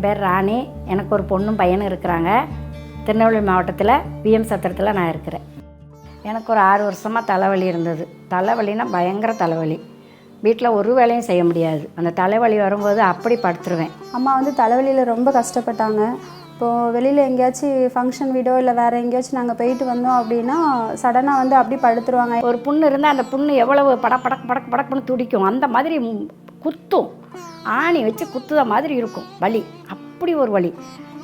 பேர் ராணி. எனக்கு ஒரு பொண்ணும் பையனும் இருக்கிறாங்க. திருநெல்வேலி மாவட்டத்தில் விஎம் சத்திரத்தில் நான் இருக்கிறேன். எனக்கு ஒரு 6 வருஷமாக தலைவலி இருந்தது. தலைவலின்னா பயங்கர தலைவலி. வீட்டில் ஒரு வேலையும் செய்ய முடியாது. அந்த தலைவலி வரும்போது அப்படி படுத்துருவேன். அம்மா வந்து தலைவலியில் ரொம்ப கஷ்டப்பட்டாங்க. இப்போது வெளியில் எங்கேயாச்சும் ஃபங்க்ஷன் வீடோ இல்லை வேறு எங்கேயாச்சும் நாங்கள் போயிட்டு வந்தோம் அப்படின்னா சடனாக வந்து அப்படி படுத்துருவாங்க. ஒரு புண்ணு இருந்தால் அந்த புண்ணு எவ்வளவு படக்குன்னு துடிக்கும். அந்த மாதிரி குத்தும். ஆணி வச்சு குத்துத மாதிரி இருக்கும் வலி. அப்படி ஒரு வலி.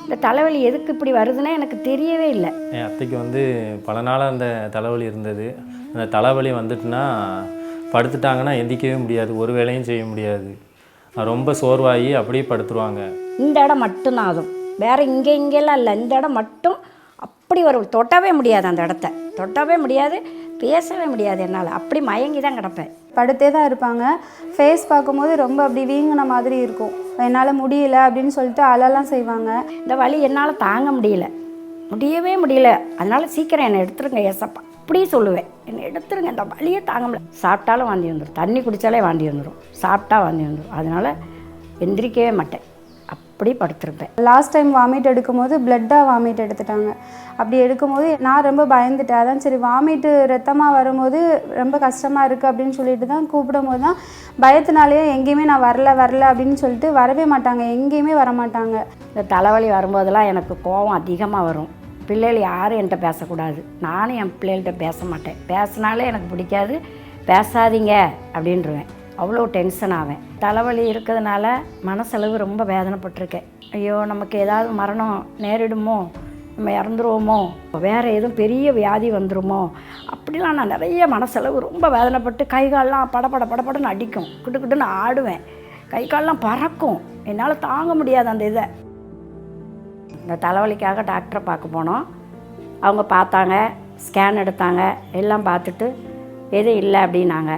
இந்த தலைவலி எதுக்கு இப்படி வருதுன்னா எனக்கு தெரியவே இல்லை. என் அத்தைக்கு வந்து பல நாளாக அந்த தலைவலி இருந்தது. அந்த தலைவலி வந்துட்டுனா படுத்துட்டாங்கன்னா எந்திக்கவே முடியாது, ஒரு வேலையும் செய்ய முடியாது. ரொம்ப சோர்வாகி அப்படியே படுத்துருவாங்க. இந்த இடம் மட்டும்தான் அதுவும், வேறு இங்கெல்லாம் இல்லை. இந்த இடம் மட்டும் அப்படி ஒரு தொட்டவே முடியாது. அந்த இடத்த தொட்டவே முடியாது, பேசவே முடியாது என்னால். அப்படி மயங்கி தான் கிடப்பேன். படுத்தே தான் இருப்பாங்க. ஃபேஸ் பார்க்கும்போது ரொம்ப அப்படி வீங்கின மாதிரி இருக்கும். என்னால் முடியல அப்படின்னு சொல்லிட்டு அழலாம் செய்வாங்க. இந்த வலி என்னால் தாங்க முடியவே முடியல. அதனால் சீக்கிரம் என்னை எடுத்துருங்க ஏசப்பா அப்படி சொல்லுவேன். என்னை எடுத்துருங்க, இந்த வலியே தாங்க முடியல. சாப்பிட்டாலும் வாந்தி வந்துடும், தண்ணி குடித்தாலே வாந்தி வந்துடும், சாப்பிட்டா வாந்தி வந்துடும். அதனால் எந்திரிக்கவே மாட்டேன், அப்படி படுத்துருப்பேன். லாஸ்ட் டைம் வாமிட் எடுக்கும்போது பிளட்டாக வாமிட் எடுத்துட்டாங்க. அப்படி எடுக்கும்போது நான் ரொம்ப பயந்துட்டேன். அதான் சரி வாமிட்டு ரத்தமாக வரும்போது ரொம்ப கஷ்டமாக இருக்குது அப்படின்னு சொல்லிட்டு தான் கூப்பிடும் போது தான் பயத்தினாலேயே எங்கேயுமே நான் வரல அப்படின்னு சொல்லிட்டு வரவே மாட்டாங்க, எங்கேயுமே வரமாட்டாங்க. இந்த தலைவலி வரும்போதெல்லாம் எனக்கு கோபம் அதிகமாக வரும். பிள்ளைகள் யாரும் என்கிட்ட பேசக்கூடாது, நானும் என் பிள்ளைகள்கிட்ட பேச மாட்டேன். பேசினாலே எனக்கு பிடிக்காது, பேசாதீங்க அப்படின்ருவேன். அவ்வளோ டென்ஷன் ஆவேன். தலைவலி இருக்கிறதுனால மனசளவு ரொம்ப வேதனைப்பட்டிருக்கேன். ஐயோ நமக்கு ஏதாவது மரணம் நேரிடுமோ, நம்ம இறந்துருவோமோ, வேறு எதுவும் பெரிய வியாதி வந்துடுமோ அப்படிலாம் நான் நிறைய மனசளவு ரொம்ப வேதனைப்பட்டு கை காலெலாம் படப்படன்னு அடிக்கும், கிட்டுக்கிட்டுன்னு ஆடுவேன், கை காலெலாம் பறக்கும். என்னால் தாங்க முடியாது அந்த இதை. இந்த தலைவலிக்காக டாக்டரை பார்க்க போனோம். அவங்க பார்த்தாங்க, ஸ்கேன் எடுத்தாங்க, எல்லாம் பார்த்துட்டு எதுவும் இல்லை அப்படின்னாங்க.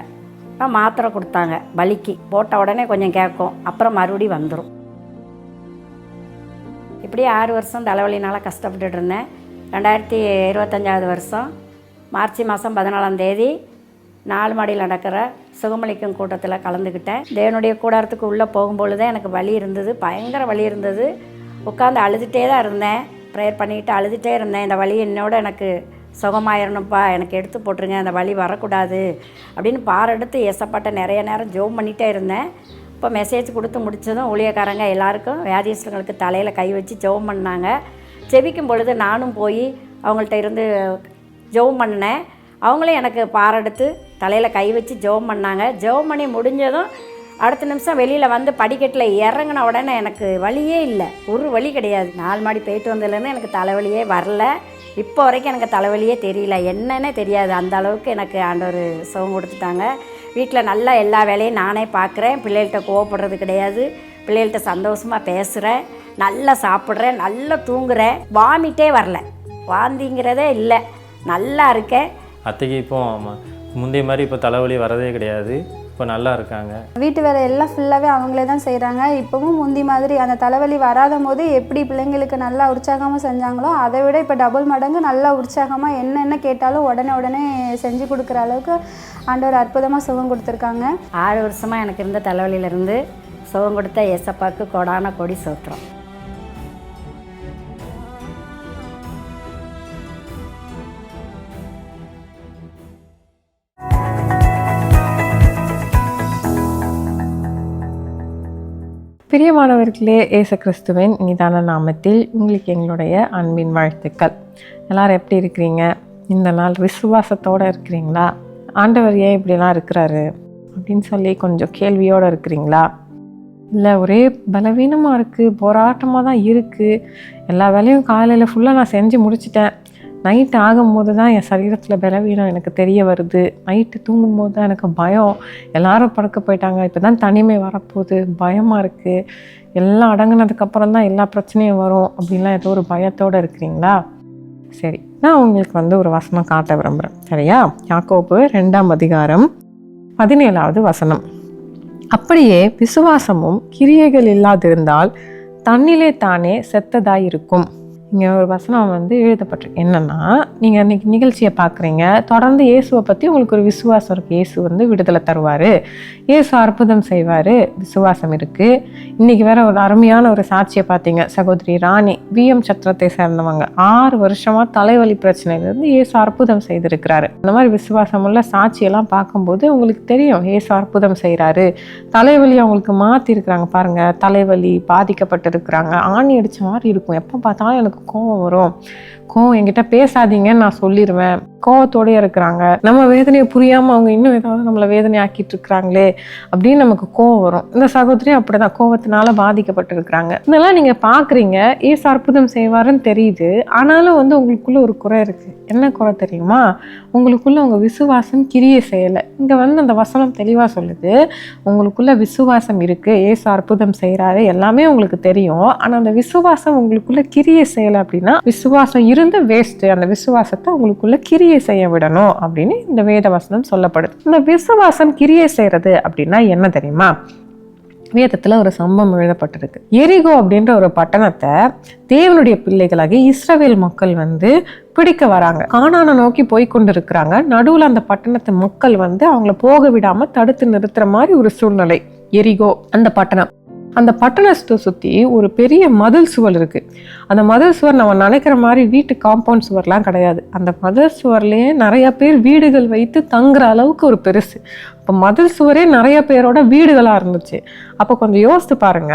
மாத்திரை கொடுத்தாங்க, வலிக்கு போட்ட உடனே கொஞ்சம் கேட்கும், அப்புறம் மறுபடியும் வந்துடும். இப்படியே 6 வருஷம் தலைவலினால் கஷ்டப்பட்டுட்டு இருந்தேன். 2025 வருஷம் மார்ச் மாதம் 14ஆம் தேதி 4 மாடியில் நடக்கிற சுகமளிக்கும் கூட்டத்தில் கலந்துக்கிட்டேன். தேவனுடைய கூடாரத்துக்கு உள்ளே போகும்பொழுதே எனக்கு வலி இருந்தது, பயங்கர வலி இருந்தது. உட்காந்து அழுதுகிட்டே தான் இருந்தேன், ப்ரேயர் பண்ணிக்கிட்டு அழுதுகிட்டே இருந்தேன். இந்த வலி என்னோட எனக்கு சுகமாயிரணும்ப்பா, எனக்கு எடுத்து போட்டுருங்க, அந்த வலி வரக்கூடாது அப்படின்னு பாரெடுத்து ஏசப்பாட்ட நிறைய நேரம் ஜெபம் பண்ணிகிட்டே இருந்தேன். இப்போ மெசேஜ் கொடுத்து முடித்ததும் ஊழியக்காரங்க எல்லாருக்கும் வியாதிஸ்தங்களுக்கு தலையில் கை வச்சு ஜெபம் பண்ணாங்க. ஜெபிக்கும் பொழுது நானும் போய் அவங்கள்ட்ட இருந்து ஜெபம் பண்ணினேன். அவங்களும் எனக்கு பாரெடுத்து தலையில் கை வச்சு ஜெபம் பண்ணாங்க. ஜெபம் பண்ணி முடிஞ்சதும் அடுத்த நிமிஷம் வெளியில் வந்து படிக்கட்டில் இறங்கின உடனே எனக்கு வலியே இல்லை, ஒரு வலி கிடையாது. 4 மாடி போயிட்டு வந்ததுலேருந்து எனக்கு தலைவலியே வரல. இப்போ வரைக்கும் எனக்கு தலைவலியே தெரியல, என்னன்னே தெரியாது. அந்த அளவுக்கு எனக்கு ஆண்டவர் சுகம் கொடுத்துட்டாங்க. வீட்டில் நல்லா எல்லா வேலையும் நானே பார்க்குறேன், பிள்ளைகள்கிட்ட கோவப்படுறது கிடையாது, பிள்ளைகள்கிட்ட சந்தோஷமாக பேசுகிறேன், நல்லா சாப்பிட்றேன், நல்லா தூங்குறேன், வாமிட்டே வரல, வாந்திங்கிறதே இல்லை, நல்லா இருக்கேன். அத்தைக்கு இப்போ முந்தைய மாதிரி இப்போ தலைவலி வரதே கிடையாது, இப்போ நல்லா இருக்காங்க. வீட்டு வேலை எல்லாம் ஃபுல்லாகவே அவங்களே தான் செய்கிறாங்க. இப்போவும் முந்தி மாதிரி அந்த தலைவலி வராத போது எப்படி பிள்ளைங்களுக்கு நல்லா உற்சாகமாக செஞ்சாங்களோ அதை விட இப்போ டபுள் மடங்கு நல்லா உற்சாகமாக என்னென்ன கேட்டாலும் உடனே செஞ்சு கொடுக்குற அளவுக்கு ஆண்டவர் அற்புதமாக சுகம் கொடுத்துருக்காங்க. 6 வருஷமாக எனக்கு இருந்த தலைவலியிலேருந்து சுகம் கொடுத்த ஏசப்பாக்கு கொடான கொடி சோத்திரம். பிரியமானவர்களே, இயேசு கிறிஸ்துவின் நிதான நாமத்தில் உங்களுக்கு எங்களுடைய அன்பின் வாழ்த்துக்கள். எல்லோரும் எப்படி இருக்கிறீங்க? இந்த நாள் விசுவாசத்தோடு இருக்கிறீங்களா? ஆண்டவர் ஏன் இப்படிலாம் இருக்கிறாரு அப்படின்னு சொல்லி கொஞ்சம் கேள்வியோடு இருக்கிறீங்களா? இல்லை ஒரே பலவீனமாக இருக்குது, போராட்டமாக தான் இருக்குது, எல்லா வேலையும் காலையில் ஃபுல்லாக நான் செஞ்சு முடிச்சிட்டேன், நைட்டு ஆகும்போது தான் என் சரீரத்தில் பலவீனம் எனக்கு தெரிய வருது, நைட்டு தூங்கும்போது தான் எனக்கு பயம், எல்லாரும் படுக்க போயிட்டாங்க, இப்போ தான் தனிமை வரப்போகுது, பயமாக இருக்குது, எல்லாம் அடங்கினதுக்கப்புறம் தான் எல்லா பிரச்சனையும் வரும் அப்படின்லாம் ஏதோ ஒரு பயத்தோடு இருக்கிறீங்களா? சரி, நான் உங்களுக்கு ஒரு வசனம் காட்ட விரும்புகிறேன். சரியா? யாக்கோபு 2ஆம் அதிகாரம் 17வது வசனம். அப்படியே விசுவாசமும் கிரியைகள் இல்லாதிருந்தால் தன்னிலே தானே செத்ததாயிருக்கும். இங்கே ஒரு வசனம் வந்து எழுதப்பட்டிருக்கு. என்னென்னா, நீங்கள் இன்றைக்கி நிகழ்ச்சியை பார்க்குறீங்க, தொடர்ந்து இயேசுவை பற்றி உங்களுக்கு ஒரு விசுவாசம் இருக்குது. இயேசு வந்து விடுதலை தருவார், இயேசு அற்புதம் செய்வார், விசுவாசம் இருக்குது. இன்றைக்கி வேற ஒரு அருமையான ஒரு சாட்சியை பார்த்தீங்க. சகோதரி ராணி விஎம் சத்திரத்தை சேர்ந்தவங்க 6 வருஷமாக தலைவலி பிரச்சனையிலேருந்து இயேசு அற்புதம் செய்திருக்கிறாரு. இந்த மாதிரி விசுவாசமுள்ள சாட்சியெல்லாம் பார்க்கும்போது உங்களுக்கு தெரியும் இயேசு அற்புதம் செய்கிறாரு. தலைவலி அவங்களுக்கு மாற்றிருக்கிறாங்க பாருங்கள். தலைவலி பாதிக்கப்பட்டிருக்கிறாங்க. ஆணி அடித்த மாதிரி இருக்கும். எப்போ பார்த்தாலும் எனக்கு கோவம் வரும். கோவம் என்கிட்ட பேசாதீங்கன்னு நான் சொல்லிடுவேன். கோவத்தோடய இருக்கிறாங்க. நம்ம வேதனையை புரியாமல் அவங்க இன்னும் ஏதாவது நம்மளை வேதனை ஆக்கிட்டு இருக்கிறாங்களே அப்படின்னு நமக்கு கோவம் வரும். இந்த சகோதரியும் அப்படிதான் கோவத்தினால பாதிக்கப்பட்டிருக்கிறாங்க. இதெல்லாம் நீங்கள் பார்க்குறீங்க, ஏசு அற்புதம் செய்வாருன்னு தெரியுது. ஆனாலும் வந்து உங்களுக்குள்ள ஒரு குறை இருக்குது. என்ன குறை தெரியுமா? உங்களுக்குள்ள உங்கள் விசுவாசம் கிரியை செய்யலை. இங்கே வந்து அந்த வசனம் தெளிவாக சொல்லுது, உங்களுக்குள்ள விசுவாசம் இருக்குது, ஏசு அற்புதம் செய்கிறாரு, எல்லாமே உங்களுக்கு தெரியும். ஆனால் அந்த விசுவாசம் உங்களுக்குள்ள கிரியை செய்யலை அப்படின்னா விசுவாசம் இருந்து வேஸ்ட்டு. அந்த விசுவாசத்தை உங்களுக்குள்ள கிரியை செய்ய விடணும் அப்படின்னு இந்த வேத வசனம் சொல்லப்படுது. இந்த விசுவாசம் கிரியை செய்யறது அப்படின்னா என்ன தெரியுமா? வேதத்துல ஒரு சம்பவம் எழுதப்பட்டிருக்கு. எரிகோ அப்படின்ற ஒரு பட்டணத்தை தேவனுடைய பிள்ளைகளாகி இஸ்ரவேல் மக்கள் வந்து பிடிக்க வராங்க. கானானை நோக்கி போய் கொண்டு இருக்கிறாங்க. நடுவுல அந்த பட்டணத்து மக்கள் வந்து அவங்கள போக விடாம தடுத்து நிறுத்துற மாதிரி ஒரு சூழ்நிலை. எரிகோ அந்த பட்டணம். அந்த பட்டணத்தை சுற்றி ஒரு பெரிய மதில் சுவர் இருக்குது. அந்த மதில் சுவர் நம்ம நினைக்கிற மாதிரி வீட்டு காம்பவுண்ட் சுவர்லாம் கிடையாது. அந்த மதில் சுவர்லேயே நிறையா பேர் வீடுகள் வைத்து தங்குற அளவுக்கு ஒரு பெருசு. இப்போ மதில் சுவரே நிறைய பேரோட வீடுகளாக இருந்துச்சு. அப்போ கொஞ்சம் யோசித்து பாருங்க,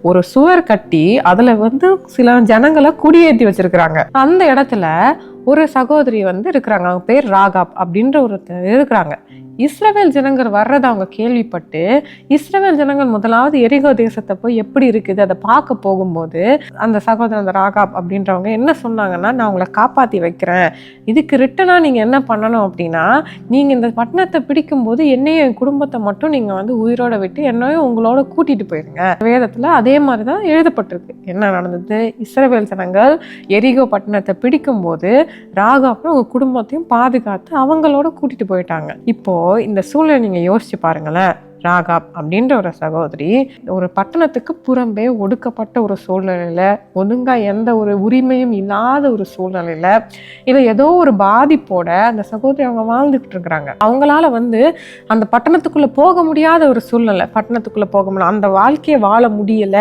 ஒரு சுவர் கட்டி அதில் வந்து சில ஜனங்களை குடியேற்றி வச்சிருக்கிறாங்க. அந்த இடத்துல ஒரு சகோதரி வந்து இருக்கிறாங்க. அவங்க பேர் ராகாப் அப்படின்ற ஒருத்தர் இருக்கிறாங்க. இஸ்ரவேல் ஜனங்கள் வர்றதை அவங்க கேள்விப்பட்டு இஸ்ரவேல் ஜனங்கள் முதலாவது எரிகோ தேசத்தை போய் எப்படி இருக்குது அதை பார்க்க போகும்போது அந்த சகோதரன் அந்த ராகாப் அப்படின்றவங்க என்ன சொன்னாங்கன்னா, நான் உங்களை காப்பாற்றி வைக்கிறேன், இதுக்கு ரிட்டனாக நீங்கள் என்ன பண்ணணும் அப்படின்னா, நீங்கள் இந்த பட்டணத்தை பிடிக்கும்போது என்னையும் என் குடும்பத்தை மட்டும் நீங்கள் வந்து உயிரோட விட்டு என்னையும் உங்களோட கூட்டிகிட்டு போயிருங்க. வேதத்தில் அதே மாதிரி தான் எழுதப்பட்டிருக்கு. என்ன நடந்தது? இஸ்ரவேல் ஜனங்கள் எரிகோ பட்டணத்தை பிடிக்கும்போது ராகாப்பும் உங்க குடும்பத்தையும் பாதுகாத்து அவங்களோட கூட்டிட்டு போயிட்டாங்க. இப்போ இந்த சூழ்நிலை நீங்க யோசிச்சு பாருங்களேன். ராகாப் அப்படின்ற ஒரு சகோதரி ஒரு பட்டணத்துக்கு புறம்பே ஒடுக்கப்பட்ட ஒரு சூழ்நிலையில, ஒழுங்கா எந்த ஒரு உரிமையும் இல்லாத ஒரு சூழ்நிலையில, இல்லை ஏதோ ஒரு பாதிப்போட அந்த சகோதரி அவங்க வாழ்ந்துகிட்டு இருக்கிறாங்க. அவங்களால வந்து அந்த பட்டணத்துக்குள்ள போக முடியாத ஒரு சூழ்நிலை, பட்டணத்துக்குள்ள போக முடியல, அந்த வாழ்க்கையை வாழ முடியல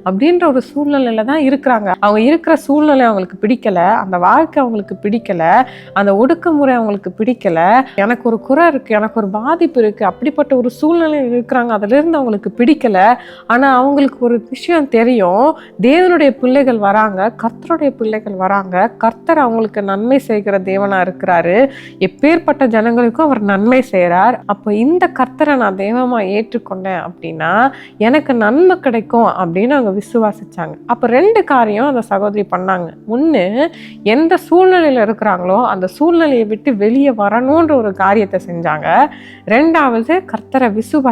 அப்படின்ற ஒரு சூழ்நிலையில தான் இருக்கிறாங்க. அவங்க இருக்கிற சூழ்நிலை அவங்களுக்கு பிடிக்கல, அந்த வாழ்க்கை அவங்களுக்கு பிடிக்கல, அந்த ஒடுக்குமுறை அவங்களுக்கு பிடிக்கல. எனக்கு ஒரு குறை இருக்கு, எனக்கு ஒரு பாதிப்பு இருக்கு, அப்படிப்பட்ட ஒரு சூழ்நிலை இருக்கிறாங்க, அதுல இருந்து அவங்களுக்கு பிடிக்கல. ஆனா அவங்களுக்கு ஒரு விஷயம் தெரியும், தேவனுடைய பிள்ளைகள் வராங்க, கர்த்தருடைய பிள்ளைகள் வராங்க, கர்த்தர் அவங்களுக்கு நன்மை செய்கிற தேவனா இருக்கிறாரு, எப்பேற்பட்ட ஜனங்களுக்கும் அவர் நன்மை செய்யறார். அப்போ இந்த கர்த்தரை நான் தெய்வமா ஏற்றுக்கொண்டேன் அப்படின்னா எனக்கு நன்மை கிடைக்கும் அப்படின்னு அவங்க விசுவாசிச்சாங்க. அப்போ 2 காரியம் அந்த சகோதரி பண்ணாங்க. ஒன்று, எந்த சூழ்நிலையில இருக்கிறாங்களோ அந்த சூழ்நிலையை விட்டு வெளியே வரணுன்ற ஒரு காரியத்தை செஞ்சாங்க. 2வது, கர்த்தரை விசுவாசிச்சாங்க.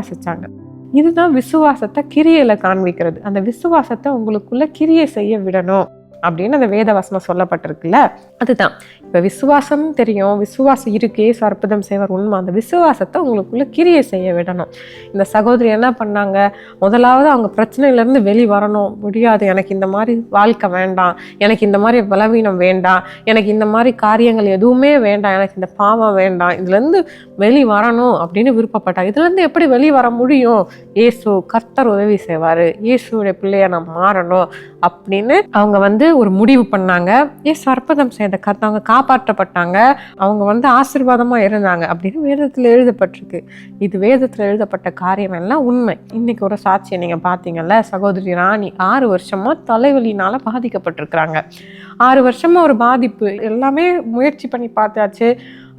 இதுதான் விசுவாசத்தை கிரியையில காண்பிக்கிறது. அந்த விசுவாசத்தை உங்களுக்குள்ள கிரியை செய்ய விடணும் அப்படின்னு அந்த வேத வசனம் சொல்லப்பட்டிருக்குல்ல, அதுதான். இப்போ விசுவாசம் தெரியும், விசுவாசம் இருக்கே, அற்புதம் செய்வார், உண்மை. அந்த விசுவாசத்தை உங்களுக்குள்ள கிரியை செய்ய விடணும். இந்த சகோதரி என்ன பண்ணாங்க? முதலாவது அவங்க பிரச்சனையிலேருந்து வெளி வரணும். முடியாது, எனக்கு இந்த மாதிரி வாழ்க்கை வேண்டாம், எனக்கு இந்த மாதிரி பலவீனம் வேண்டாம், எனக்கு இந்த மாதிரி காரியங்கள் எதுவுமே வேண்டாம், எனக்கு இந்த பாவம் வேண்டாம், இதுலேருந்து வெளி வரணும் அப்படின்னு விருப்பப்பட்டாங்க. இதுலேருந்து எப்படி வெளி வர முடியும்? இயேசு கர்த்தர் உதவி செய்வார், இயேசுடைய பிள்ளைய நான் மாறணும் அப்படின்னு அவங்க வந்து ஒரு முடிவு பண்ணாங்க. இயேசு அற்புதம் செய்த கர்த்தர், அவங்க காப்பாற்றப்பட்டாங்க, அவங்க வந்து ஆசீர்வாதமா இருந்தாங்க அப்படின்னு வேதத்துல எழுதப்பட்டிருக்கு. இது வேதத்துல எழுதப்பட்ட காரியம் எல்லாம் உண்மை. இன்னைக்கு ஒரு சாட்சியை நீங்க பாத்தீங்கல்ல, சகோதரி ராணி 6 வருஷமா தலைவலினால பாதிக்கப்பட்டிருக்கிறாங்க. 6 வருஷமா ஒரு பாதிப்பு, எல்லாமே முயற்சி பண்ணி பார்த்தாச்சு,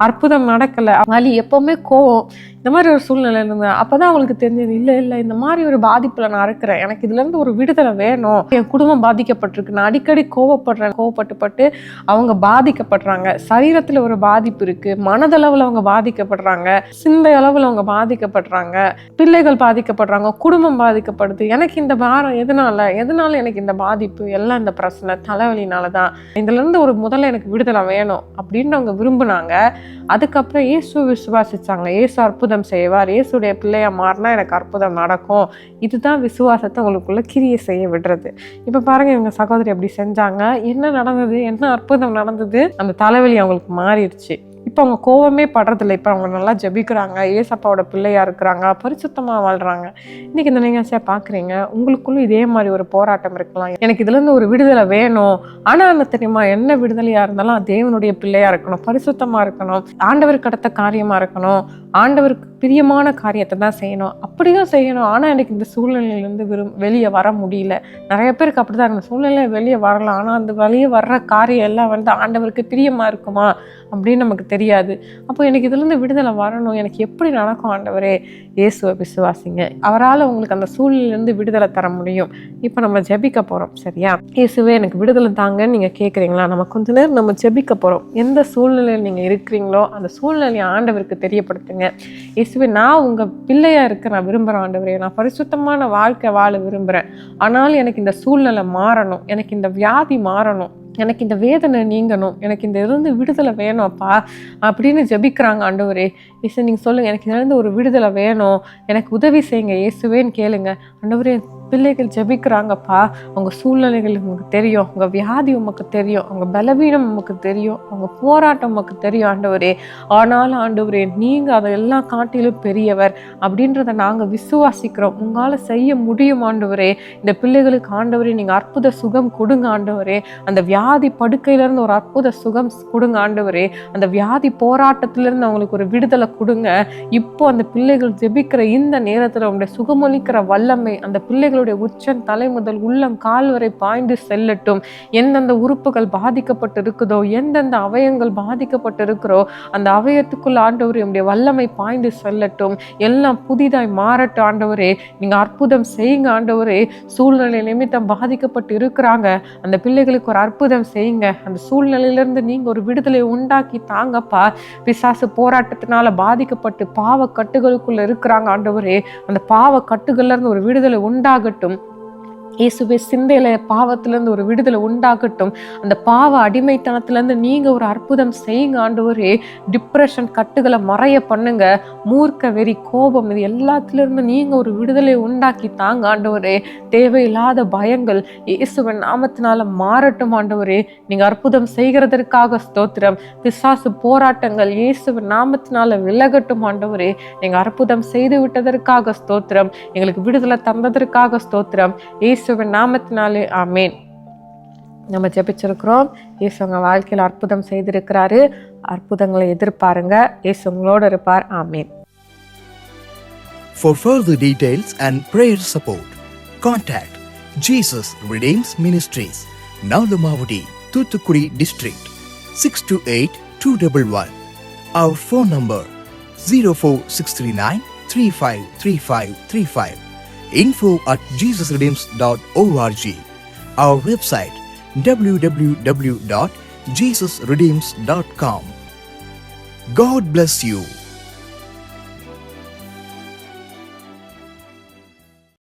அற்புதம் நடக்கல, வலி, எப்பவுமே கோவம், இந்த மாதிரி ஒரு சூழ்நிலை இருந்தேன். அப்பதான் அவங்களுக்கு தெரிஞ்சது, இல்லை இந்த மாதிரி ஒரு பாதிப்புல நான் இருக்கிறேன், எனக்கு இதுல இருந்து ஒரு விடுதலை வேணும், என் குடும்பம் பாதிக்கப்பட்டிருக்கு, நான் அடிக்கடி கோவப்படுறேன், கோவப்பட்டு அவங்க பாதிக்கப்படுறாங்க, சரீரத்துல ஒரு பாதிப்பு இருக்கு, மனதளவுல அவங்க பாதிக்கப்படுறாங்க, சிந்தை அளவுல அவங்க பாதிக்கப்படுறாங்க, பிள்ளைகள் பாதிக்கப்படுறாங்க, குடும்பம் பாதிக்கப்படுது, எனக்கு இந்த பாரம் எதனால எனக்கு இந்த பாதிப்பு, எல்லாம் இந்த பிரச்சனை தலைவலினாலதான், இதுல இருந்து ஒரு முதல்ல எனக்கு விடுதலை வேணும் அப்படின்னு அவங்க விரும்புனாங்க. அதுக்கப்புறம் இயேசு விசுவாசிச்சாங்க, இயேசு அற்புதம் அற்புதம் செய்வார், இயேசுடைய பிள்ளையா மாறினா எனக்கு அற்புதம் நடக்கும். இதுதான் விசுவாசத்தை உங்களுக்குள்ள கிரியை செய்ய விடுறது. இப்போ பாருங்க, இவங்க சகோதரி அப்படி செஞ்சாங்க. என்ன நடந்தது? என்ன அற்புதம் நடந்தது? அந்த தலைவலி அவங்களுக்கு மாறிடுச்சு. இப்போ அவங்க கோவமே படுறதில்லை. இப்போ அவங்க நல்லா ஜெபிக்கிறாங்க, ஏசப்பாவோட பிள்ளையா இருக்கிறாங்க, பரிசுத்தமாக வாழ்கிறாங்க. இன்றைக்கி இந்த நிகழ்ச்சியை பார்க்குறீங்க, உங்களுக்குள்ளும் இதே மாதிரி ஒரு போராட்டம் இருக்கலாம். எனக்கு இதுலேருந்து ஒரு விடுதலை வேணும். ஆனால் என்ன தெரியுமா, என்ன விடுதலையாக இருந்தாலும் தேவனுடைய பிள்ளையாக இருக்கணும், பரிசுத்தமாக இருக்கணும், ஆண்டவருக்கு அடுத்த காரியமாக இருக்கணும், ஆண்டவருக்கு பிரியமான காரியத்தை தான் செய்யணும், அப்படிதான் செய்யணும். ஆனால் எனக்கு இந்த சூழ்நிலையிலேருந்து வெளியே வர முடியல. நிறைய பேருக்கு அப்படி தான், இந்த சூழ்நிலையை வெளியே வரலாம், ஆனால் அந்த வெளியே வர்ற காரியம் எல்லாம் ஆண்டவருக்கு பிரியமாக இருக்குமா அப்படின்னு நமக்கு தெரியாது. அப்போ எனக்கு இதுலேருந்து விடுதலை வரணும், எனக்கு எப்படி நடக்கும் ஆண்டவரே? இயேசுவை விசுவாசிங்க, அவரால் உங்களுக்கு அந்த சூழ்நிலையிலேருந்து விடுதலை தர முடியும். இப்போ நம்ம ஜெபிக்க போகிறோம், சரியா? இயேசுவே எனக்கு விடுதலை தாங்கன்னு நீங்கள் கேட்குறீங்களா? நம்ம கொஞ்ச நேரம் நம்ம ஜெபிக்க போகிறோம். எந்த சூழ்நிலையில் நீங்கள் இருக்கிறீங்களோ அந்த சூழ்நிலையை ஆண்டவருக்கு தெரியப்படுத்துங்க. இயேசுவே, நான் உங்கள் பிள்ளையாக இருக்க நான் விரும்புகிறேன் ஆண்டவரே, நான் பரிசுத்தமான வாழ்க்கை வாழ விரும்புகிறேன். ஆனாலும் எனக்கு இந்த சூழ்நிலை மாறணும், எனக்கு இந்த வியாதி மாறணும், எனக்கு இந்த வேதனை நீங்கணும், எனக்கு இந்த இருந்து விடுதலை வேணும்ப்பா அப்படின்னு ஜெபிக்கிறாங்க. ஆண்டவரே இயேசு, நீங்கள் சொல்லுங்கள், எனக்கு இதுலேருந்து ஒரு விடுதலை வேணும், எனக்கு உதவி செய்யுங்க இயேசுவேன்னு கேளுங்க. ஆண்டவரே, பிள்ளைகள் ஜெபிக்கிறாங்கப்பா, அவங்க சூழ்நிலைகள் உங்களுக்கு தெரியும், உங்கள் வியாதி உமக்கு தெரியும், அவங்க பலவீனம் உமக்கு தெரியும், அவங்க போராட்டம் உமக்கு தெரியும் ஆண்டவரே. ஆனாலும் ஆண்டவரே, நீங்கள் அதெல்லாம் காட்டிலும் பெரியவர் அப்படின்றத நாங்கள் விசுவாசிக்கிறோம். உங்களால் செய்ய முடியும் ஆண்டவரே. இந்த பிள்ளைகளுக்கு ஆண்டவரே நீங்கள் அற்புத சுகம் கொடுங்க ஆண்டவரே. அந்த வியாதி படுக்கையிலேருந்து ஒரு அற்புத சுகம் கொடுங்க ஆண்டவரே. அந்த வியாதி போராட்டத்திலேருந்து அவங்களுக்கு ஒரு விடுதலை கொடுங்க. இப்போ அந்த பிள்ளைகள் ஜெபிக்கிற இந்த நேரத்தில் உங்களுடைய சுகமளிக்கிற வல்லமை அந்த பிள்ளைகளுடைய உச்சம் தலை முதல் உள்ளம் கால் வரை பாய்ந்து செல்லட்டும். எந்தெந்த உறுப்புகள் பாதிக்கப்பட்டு இருக்குதோ, எந்தெந்த அவயங்கள் பாதிக்கப்பட்டு இருக்கிறோ அந்த அவயத்துக்குள்ள ஆண்டவரே உங்களுடைய வல்லமை பாய்ந்து செல்லட்டும். எல்லாம் புதிதாய் மாறட்டும் ஆண்டவரே. நீங்க அற்புதம் செய்யுங்க ஆண்டவரே. சூழ்நிலை நிமித்தம் பாதிக்கப்பட்டு இருக்கிறாங்க அந்த பிள்ளைகளுக்கு ஒரு அற்புதம் செய்யுங்க. அந்த சூழ்நிலையிலிருந்து நீங்க ஒரு விடுதலை உண்டாக்கி தாங்கப்பா. பிசாசு போராட்டத்தினால பாதிக்கப்பட்டு பாவ கட்டுகளுக்குள்ள இருக்கிறாங்க ஆண்டவரே. அந்த பாவ கட்டுகள்ல இருந்து ஒரு விடுதலை உண்டாகட்டும். இயேசுவே, சிந்தையில பாவத்திலேருந்து ஒரு விடுதலை உண்டாகட்டும். அந்த பாவ அடிமைத்தனத்திலேருந்து நீங்க ஒரு அற்புதம் செய்யுங்க ஆண்டவரே. டிப்ரெஷன் கட்டுகளை மறைய பண்ணுங்க. மூர்க்க வெறி, கோபம், இது எல்லாத்திலிருந்து நீங்க ஒரு விடுதலை உண்டாக்கி தாங்க ஆண்டவரே. தேவையில்லாத பயங்கள் இயேசுவின் நாமத்தினால மாறட்டும் ஆண்டவரே. நீங்க அற்புதம் செய்கிறதற்காக ஸ்தோத்திரம். பிசாசு போராட்டங்கள் இயேசுவின் நாமத்தினால விலகட்டும் ஆண்டவரே. நீங்க அற்புதம் செய்து விட்டதற்காக ஸ்தோத்திரம். எங்களுக்கு விடுதலை தந்ததற்காக ஸ்தோத்திரம். இயேசுவின் நாமத்தினாலே ஆமேன். நம்ம ஜெபிச்சிருக்கிறோம். இயேசு உங்க வாழ்க்கையில் அற்புதம் செய்திருக்கிறாரு. அற்புதங்களை எதிர்பாருங்க. இயேசு உங்களோட இருப்பார். ஆமேன். For further details and prayer support, contact Jesus Redeems Ministries, Nalumavudi, Thoothukudi District, 628-211. Our phone number 04639 353535. info@jesusredeems.org. Our website www.jesusredeems.com. God bless you.